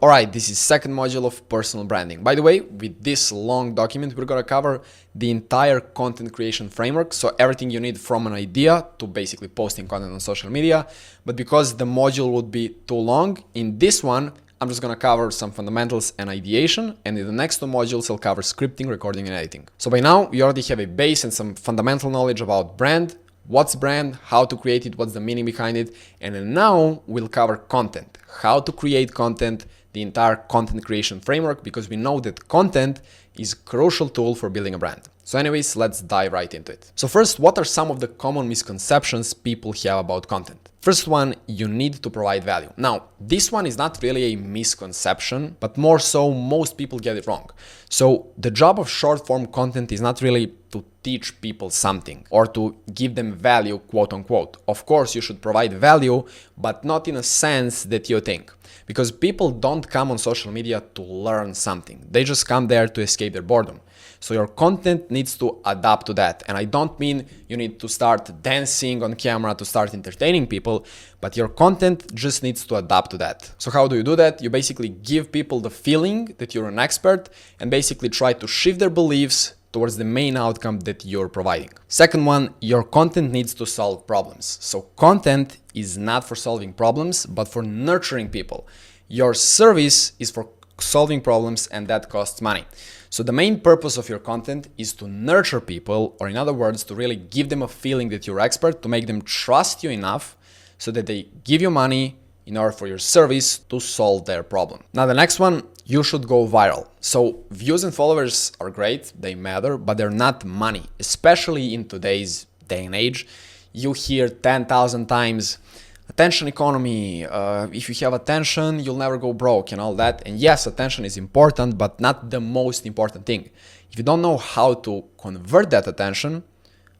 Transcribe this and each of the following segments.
Alright, this is second module of personal branding. By the way, with this long document, we're gonna cover the entire content creation framework. So everything you need from an idea to basically posting content on social media. But because the module would be too long, in this one, I'm just gonna cover some fundamentals and ideation. And in the next two modules, I'll cover scripting, recording, and editing. So by now, you already have a base and some fundamental knowledge about brand. What's brand, how to create it, what's the meaning behind it. And then now we'll cover content, how to create content, the entire content creation framework, because we know that content is a crucial tool for building a brand. So anyways, let's dive right into it. So first, what are some of the common misconceptions people have about content? First one, you need to provide value. Now, this one is not really a misconception, but more so most people get it wrong. So the job of short form content is not really to teach people something or to give them value, quote unquote. Of course, you should provide value, but not in a sense that you think. Because people don't come on social media to learn something. They just come there to escape their boredom. So your content needs to adapt to that. And I don't mean you need to start dancing on camera to start entertaining people, but your content just needs to adapt to that. So how do you do that? You basically give people the feeling that you're an expert and basically try to shift their beliefs towards the main outcome that you're providing. Second one, your content needs to solve problems. So content is not for solving problems, but for nurturing people. Your service is for solving problems, and that costs money. So the main purpose of your content is to nurture people, or in other words, to really give them a feeling that you're expert, to make them trust you enough so that they give you money in order for your service to solve their problem. Now the next one, you should go viral. So views and followers are great, they matter, but they're not money, especially in today's day and age. You hear 10,000 times, attention economy, if you have attention, you'll never go broke and all that. And yes, attention is important, but not the most important thing. If you don't know how to convert that attention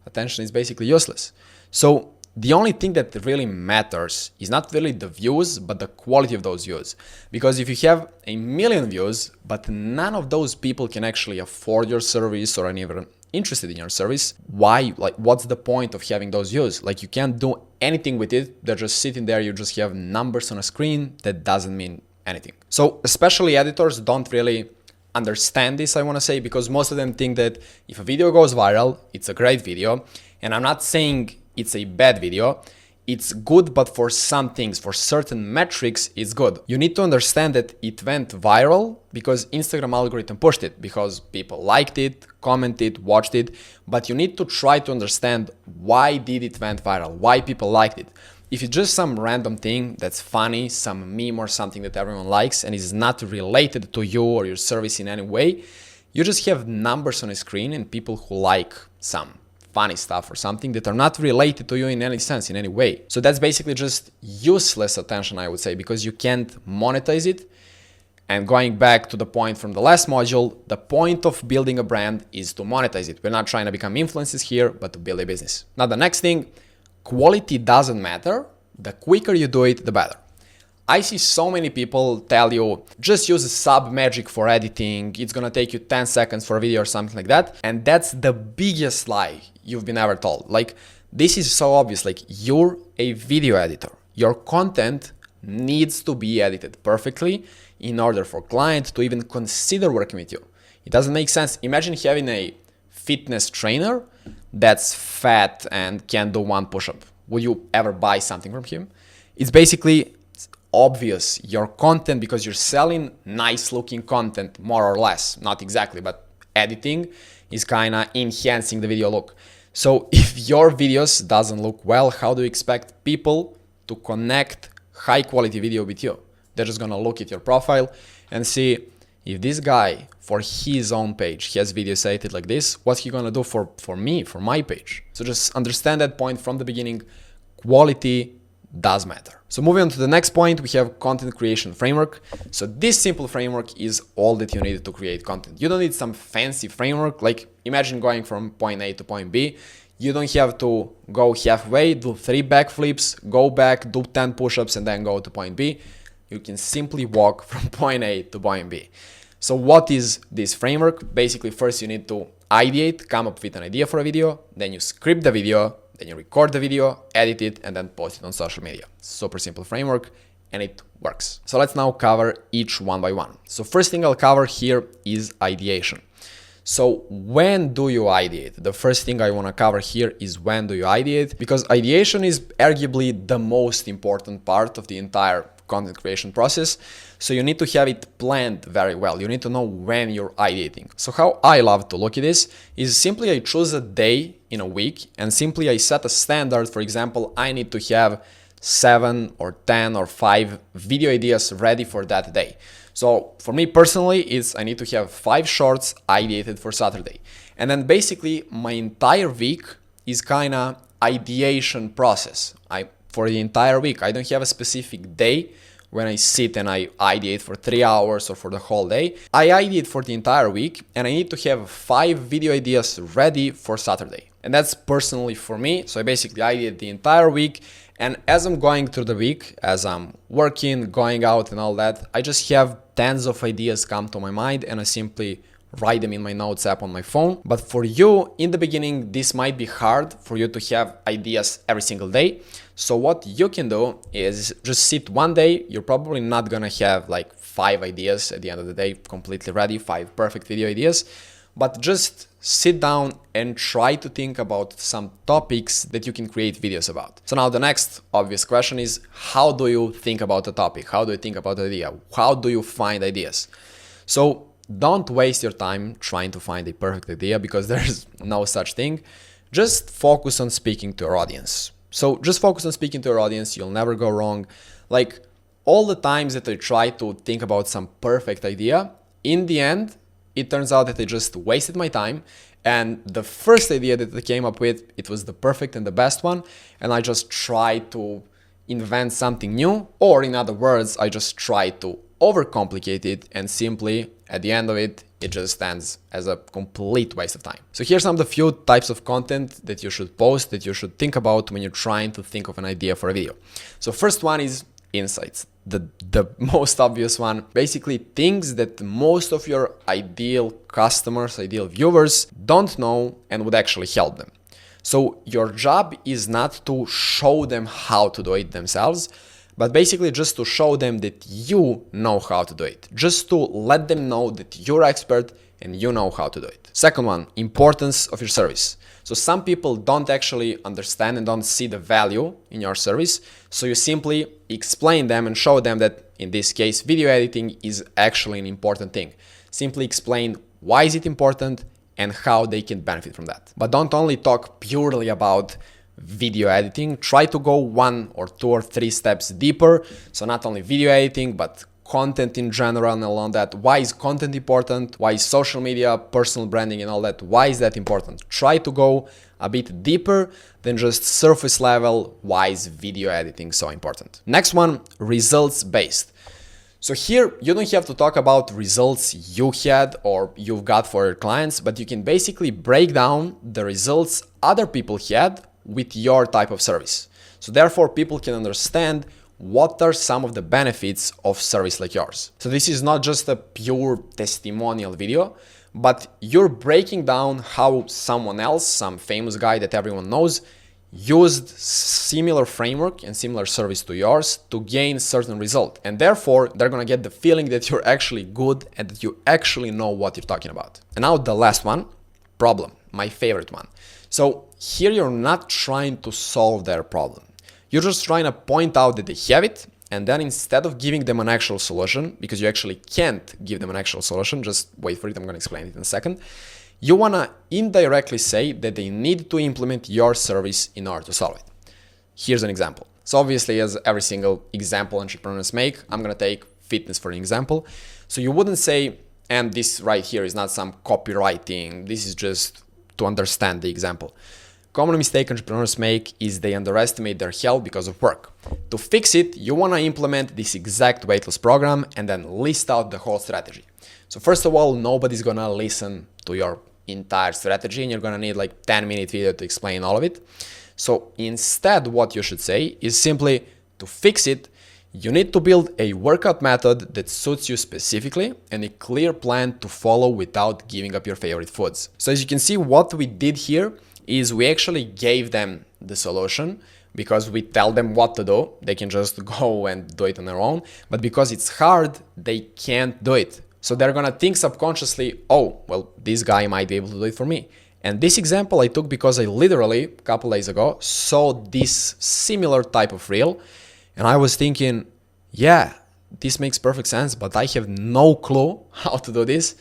is basically useless. So the only thing that really matters is not really the views, but the quality of those views. Because if you have 1 million views, but none of those people can actually afford your service or even interested in your service, why? Like, what's the point of having those views? Like, you can't do anything with it. They're just sitting there. You just have numbers on a screen. That doesn't mean anything. So especially editors don't really understand this, I want to say, because most of them think that if a video goes viral, it's a great video. And I'm not saying it's a bad video. It's good, but for some things, for certain metrics, it's good. You need to understand that it went viral because Instagram algorithm pushed it, because people liked it, commented, watched it. But you need to try to understand why did it went viral, why people liked it. If it's just some random thing that's funny, some meme or something that everyone likes and is not related to you or your service in any way, you just have numbers on a screen and people who like some funny stuff or something that are not related to you in any sense, in any way. So that's basically just useless attention, I would say, because you can't monetize it. And going back to the point from the last module, the point of building a brand is to monetize it. We're not trying to become influencers here, but to build a business. Now, the next thing, quality doesn't matter. The quicker you do it, the better. I see so many people tell you, just use sub magic for editing. It's gonna take you 10 seconds for a video or something like that. And that's the biggest lie you've been ever told. Like, this is so obvious. Like, you're a video editor. Your content needs to be edited perfectly in order for clients to even consider working with you. It doesn't make sense. Imagine having a fitness trainer that's fat and can't do one push-up. Would you ever buy something from him? It's basically obvious. Your content, because you're selling nice looking content, more or less, not exactly, but editing is kind of enhancing the video look. So if your videos doesn't look well, how do you expect people to connect high quality video with you? They're just gonna look at your profile and see if this guy for his own page has videos edited like this, what's he gonna do for me, for my page? So just understand that point from the beginning. Quality does matter. So moving on to the next point, we have content creation framework. So this simple framework is all that you need to create content. You don't need some fancy framework. Like, imagine going from point A to point B. You don't have to go halfway, do 3 backflips, go back, do 10 push-ups, and then go to point B. You can simply walk from point A to point B. So what is this framework? Basically, first you need to ideate, come up with an idea for a video, then you script the video, then you record the video, edit it, and then post it on social media. Super simple framework. and it works. So let's now cover each one by one. So first thing I'll cover here is ideation. So when do you ideate? The first thing I want to cover here is when do you ideate, because ideation is arguably the most important part of the entire content creation process. So you need to have it planned very well. You need to know when you're ideating. So how I love to look at this is simply I choose a day in a week and simply I set a standard. For example, I need to have 7 or 10 or 5 video ideas ready for that day. So for me personally, I need to have 5 shorts ideated for Saturday. And then basically my entire week is kind of ideation process. For the entire week, I don't have a specific day when I sit and I ideate for 3 hours or for the whole day. I ideate for the entire week and I need to have 5 video ideas ready for Saturday. And that's personally for me. So I basically ideate the entire week. And as I'm going through the week, as I'm working, going out and all that, I just have tens of ideas come to my mind and I simply write them in my notes app on my phone. But for you, in the beginning, this might be hard for you to have ideas every single day. So what you can do is just sit one day. You're probably not gonna have like 5 ideas at the end of the day completely ready, 5 perfect video ideas, but just sit down and try to think about some topics that you can create videos about. So now the next obvious question is, how do you think about a topic? How do you think about an idea? How do you find ideas? So don't waste your time trying to find a perfect idea, because there's no such thing. Just focus on speaking to your audience. So just focus on speaking to your audience. You'll never go wrong. Like all the times that I try to think about some perfect idea, in the end, it turns out that I just wasted my time. And the first idea that I came up with, it was the perfect and the best one. And I just tried to invent something new. Or in other words, I just tried to overcomplicate it, and simply at the end of it, it just stands as a complete waste of time. So here's some of the few types of content that you should post, that you should think about when you're trying to think of an idea for a video. So first one is insights. The most obvious one, basically things that most of your ideal customers, ideal viewers don't know and would actually help them. So your job is not to show them how to do it themselves, but basically just to show them that you know how to do it. Just to let them know that you're expert and you know how to do it. Second one, importance of your service. So some people don't actually understand and don't see the value in your service. So you simply explain them and show them that in this case, video editing is actually an important thing. Simply explain why is it important and how they can benefit from that. But don't only talk purely about video editing. Try to go 1 or 2 or 3 steps deeper. So not only video editing, but content in general and all of that. Why is content important? Why is social media, personal branding and all that? Why is that important? Try to go a bit deeper than just surface level. Why is video editing so important? Next one, results based. So here you don't have to talk about results you had or you've got for your clients, but you can basically break down the results other people had with your type of service. So therefore people can understand what are some of the benefits of service like yours. So this is not just a pure testimonial video, but you're breaking down how someone else, some famous guy that everyone knows, used similar framework and similar service to yours to gain certain result. And therefore they're gonna get the feeling that you're actually good and that you actually know what you're talking about. And now the last one, problem, my favorite one. So here you're not trying to solve their problem. You're just trying to point out that they have it, and then instead of giving them an actual solution, because you actually can't give them an actual solution, just wait for it, I'm going to explain it in a second, you want to indirectly say that they need to implement your service in order to solve it. Here's an example. So obviously, as every single example entrepreneurs make, I'm going to take fitness for an example. So you wouldn't say, and this right here is not some copywriting, this is just to understand the example. Common mistake entrepreneurs make is they underestimate their health because of work. To fix it, you want to implement this exact weight loss program and then list out the whole strategy. So first of all, nobody's going to listen to your entire strategy and you're going to need like 10-minute video to explain all of it. So instead, what you should say is simply to fix it, you need to build a workout method that suits you specifically and a clear plan to follow without giving up your favorite foods. So as you can see, what we did here is we actually gave them the solution, because we tell them what to do, they can just go and do it on their own. But because it's hard, they can't do it. So they're gonna think subconsciously, oh, well, this guy might be able to do it for me. And this example I took because I literally, a couple days ago, saw this similar type of reel. And I was thinking, yeah, this makes perfect sense, but I have no clue how to do this.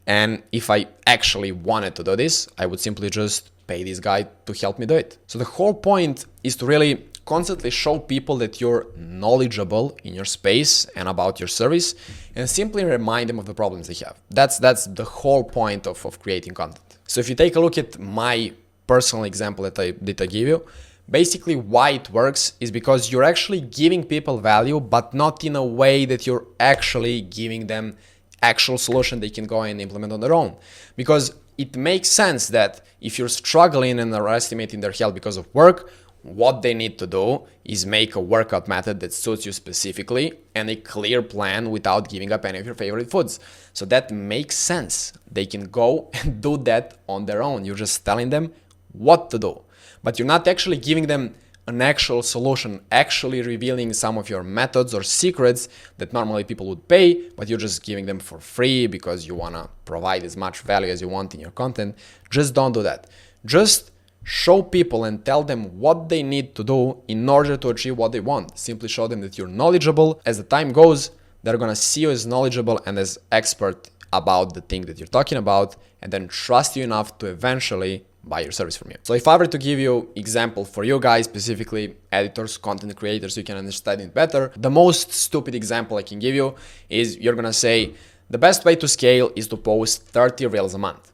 And if I actually wanted to do this, I would simply just pay this guy to help me do it. So the whole point is to really constantly show people that you're knowledgeable in your space and about your service, and simply remind them of the problems they have. That's the whole point of creating content. So if you take a look at my personal example that I give you, basically why it works is because you're actually giving people value, but not in a way that you're actually giving them actual solution they can go and implement on their own. Because it makes sense that if you're struggling and are estimating their health because of work, what they need to do is make a workout method that suits you specifically and a clear plan without giving up any of your favorite foods. So that makes sense. They can go and do that on their own. You're just telling them what to do, but you're not actually giving them an actual solution, actually revealing some of your methods or secrets that normally people would pay, but you're just giving them for free because you want to provide as much value as you want in your content. Just don't do that. Just show people and tell them what they need to do in order to achieve what they want. Simply show them that you're knowledgeable. As the time goes, they're going to see you as knowledgeable and as expert about the thing that you're talking about, and then trust you enough to eventually buy your service from you. So if I were to give you example for you guys, specifically editors, content creators, you can understand it better. The most stupid example I can give you is you're going to say, the best way to scale is to post 30 reels a month.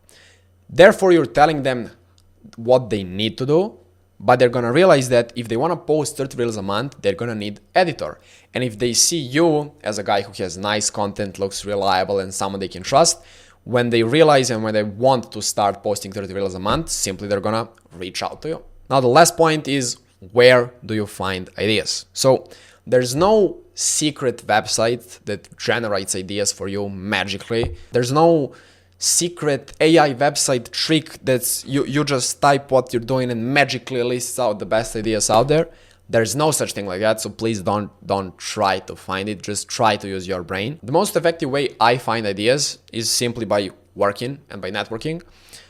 Therefore, you're telling them what they need to do, but they're gonna realize that if they want to post 30 reels a month, they're gonna need editor. And if they see you as a guy who has nice content, looks reliable, and someone they can trust, when they realize and when they want to start posting 30 reels a month, simply they're gonna reach out to you. Now the last point is, where do you find ideas? So there's no secret website that generates ideas for you magically. There's no secret AI website trick that's you just type what you're doing and magically lists out the best ideas out there. There's no such thing like that, so please don't try to find it. Just try to use your brain. The most effective way I find ideas is simply by working and by networking.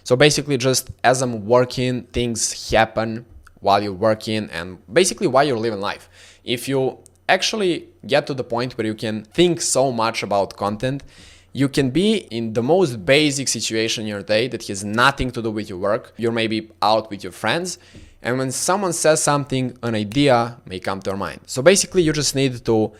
So basically, just as I'm working, things happen while you're working and basically while you're living life. If you actually get to the point where you can think so much about content, you can be in the most basic situation in your day that has nothing to do with your work. You're maybe out with your friends, and when someone says something, an idea may come to your mind. So basically, you just need to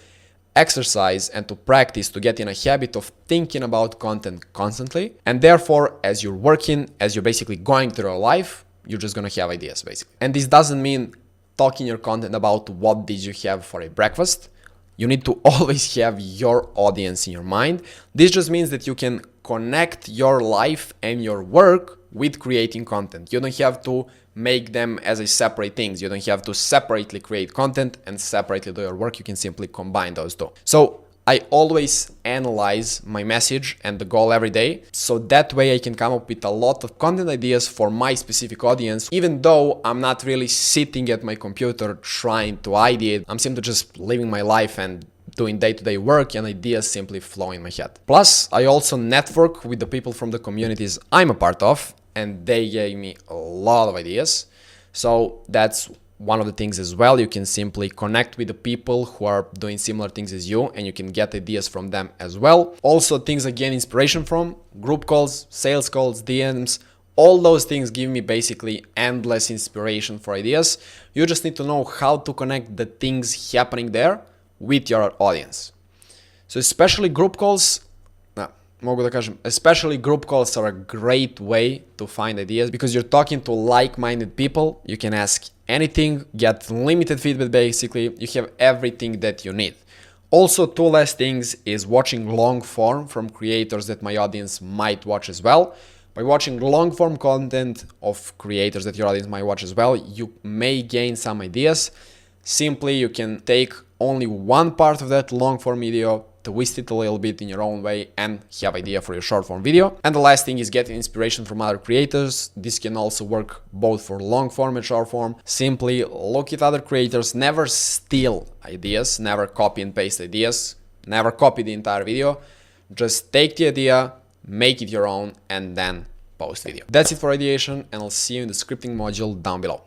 exercise and to practice to get in a habit of thinking about content constantly. And therefore, as you're working, as you're basically going through your life, you're just gonna have ideas, basically. And this doesn't mean talking your content about what did you have for a breakfast. You need to always have your audience in your mind. This just means that you can connect your life and your work with creating content. You don't have to make them as a separate things. You don't have to separately create content and separately do your work. You can simply combine those two. So I always analyze my message and the goal every day. So that way I can come up with a lot of content ideas for my specific audience, even though I'm not really sitting at my computer trying to ideate. I'm simply just living my life and doing day-to-day work, and ideas simply flow in my head. Plus, I also network with the people from the communities I'm a part of, and they gave me a lot of ideas. So that's one of the things as well. You can simply connect with the people who are doing similar things as you, and you can get ideas from them as well. Also, things I gain inspiration from, group calls, sales calls, DMs, all those things give me basically endless inspiration for ideas. You just need to know how to connect the things happening there with your audience. So especially group calls, especially group calls are a great way to find ideas because you're talking to like-minded people. You can ask anything, get limited feedback basically. You have everything that you need. Also, two last things is watching long form from creators that my audience might watch as well. By watching long form content of creators that your audience might watch as well, you may gain some ideas. Simply, you can take only one part of that long form video twist it a little bit in your own way and have idea for your short form video. And the last thing is getting inspiration from other creators. This can also work both for long form and short form. Simply look at other creators, never steal ideas, never copy and paste ideas, never copy the entire video. Just take the idea, make it your own, and then post video. That's it for ideation, and I'll see you in the scripting module down below.